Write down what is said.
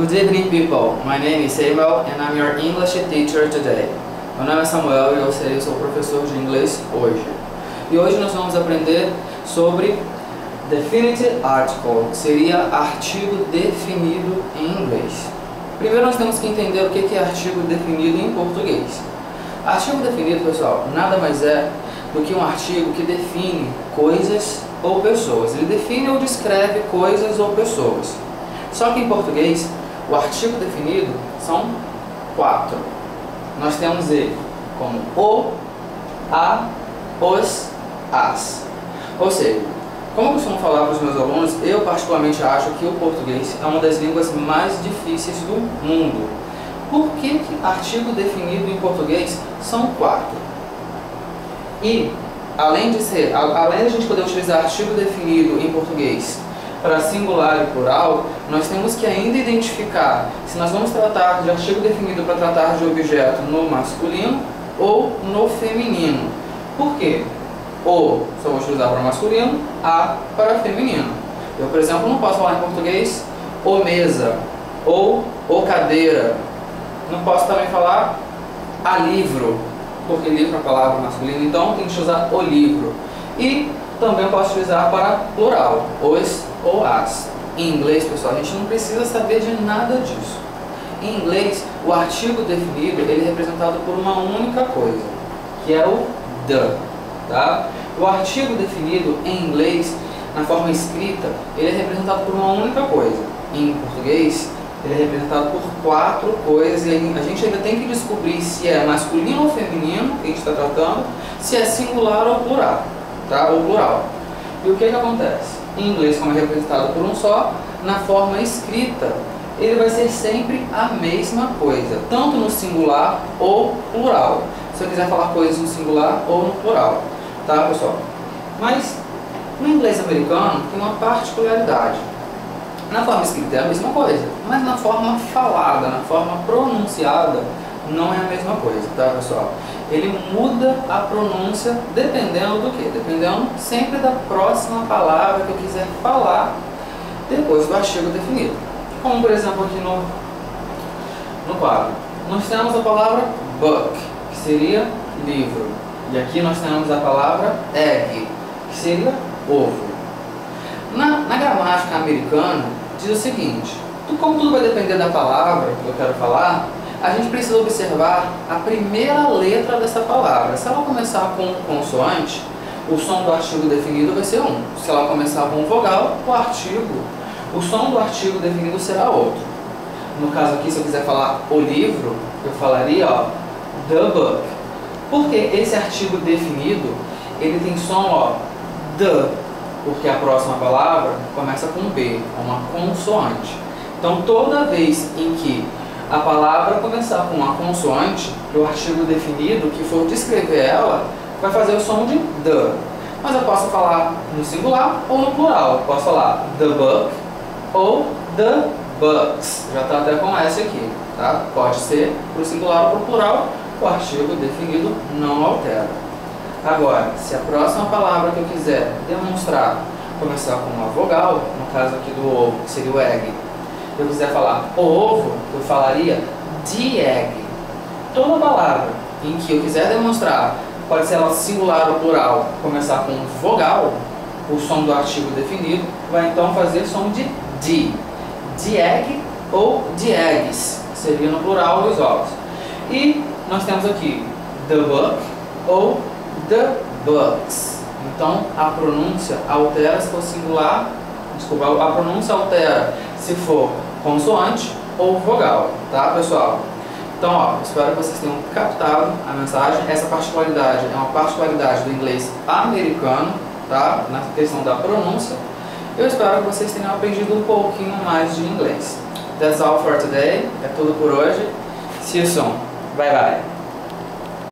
Good evening, people. My name is Samuel and I'm your English teacher today. Meu nome é Samuel e eu serei o seu professor de inglês hoje. E hoje nós vamos aprender sobre definite article, que seria artigo definido em inglês. Primeiro nós temos que entender o que é artigo definido em português. Artigo definido, pessoal, nada mais é do que um artigo que define coisas ou pessoas. Ele define ou descreve coisas ou pessoas. Só que em português, o artigo definido são 4. Nós temos ele como o, a, os, as. Ou seja, como eu costumo falar para os meus alunos, eu particularmente acho que o português é uma das línguas mais difíceis do mundo. Por que artigo definido em português são 4? E, além de a gente poder utilizar artigo definido em português para singular e plural, nós temos que ainda identificar se nós vamos tratar de artigo definido para tratar de objeto no masculino ou no feminino. Por quê? O só vou utilizar para masculino, a para feminino. Eu, por exemplo, não posso falar em português o mesa ou o cadeira. Não posso também falar a livro, porque livro é a palavra masculina, então tem que usar o livro. E também eu posso utilizar para plural, os ou as. Em inglês, pessoal, a gente não precisa saber de nada disso. Em inglês, o artigo definido ele é representado por uma única coisa, que é o the. Tá? O artigo definido em inglês, na forma escrita, ele é representado por uma única coisa. Em português, ele é representado por 4 coisas e a gente ainda tem que descobrir se é masculino ou feminino que a gente está tratando, se é singular ou plural, tá? Ou plural. E o que acontece? Em inglês, como é representado por um só, na forma escrita, ele vai ser sempre a mesma coisa, tanto no singular ou plural. Se eu quiser falar coisas no singular ou no plural, tá, pessoal? Mas no inglês americano tem uma particularidade. Na forma escrita é a mesma coisa, mas na forma falada, na forma pronunciada, não é a mesma coisa, tá, pessoal? Ele muda a pronúncia dependendo do quê? Dependendo sempre da próxima palavra que eu quiser falar depois do artigo definido. Como, por exemplo, aqui no quadro. Nós temos a palavra book, que seria livro. E aqui nós temos a palavra egg, que seria ovo. Na gramática americana, diz o seguinte: como tudo vai depender da palavra que eu quero falar, a gente precisa observar a primeira letra dessa palavra. Se ela começar com consoante, o som do artigo definido vai ser um. Se ela começar com vogal, o som do artigo definido será outro. No caso aqui, se eu quiser falar o livro, eu falaria, ó, the book. Porque esse artigo definido, ele tem som, ó, the, porque a próxima palavra começa com B, uma consoante. Então, toda vez em que a palavra começar com uma consoante, o artigo definido que for descrever ela, vai fazer o som de the. Mas eu posso falar no singular ou no plural. Eu posso falar the book ou the books. Já está até com S aqui, tá? Pode ser para o singular ou para o plural, o artigo definido não altera. Agora, se a próxima palavra que eu quiser demonstrar começar com uma vogal, no caso aqui do ovo, que seria o egg, eu quiser falar o ovo, eu falaria the egg. Toda palavra em que eu quiser demonstrar, pode ser ela singular ou plural, começar com vogal, o som do artigo definido vai então fazer som de the egg ou the eggs, seria no plural os ovos. E nós temos aqui the book ou the books. Então a pronúncia altera se for singular, desculpa, a pronúncia altera se for consoante ou vogal, tá, pessoal? Então, ó, espero que vocês tenham captado a mensagem. Essa particularidade é uma particularidade do inglês americano, tá? Na questão da pronúncia. Eu espero que vocês tenham aprendido um pouquinho mais de inglês. That's all for today. É tudo por hoje. See you soon. Bye bye.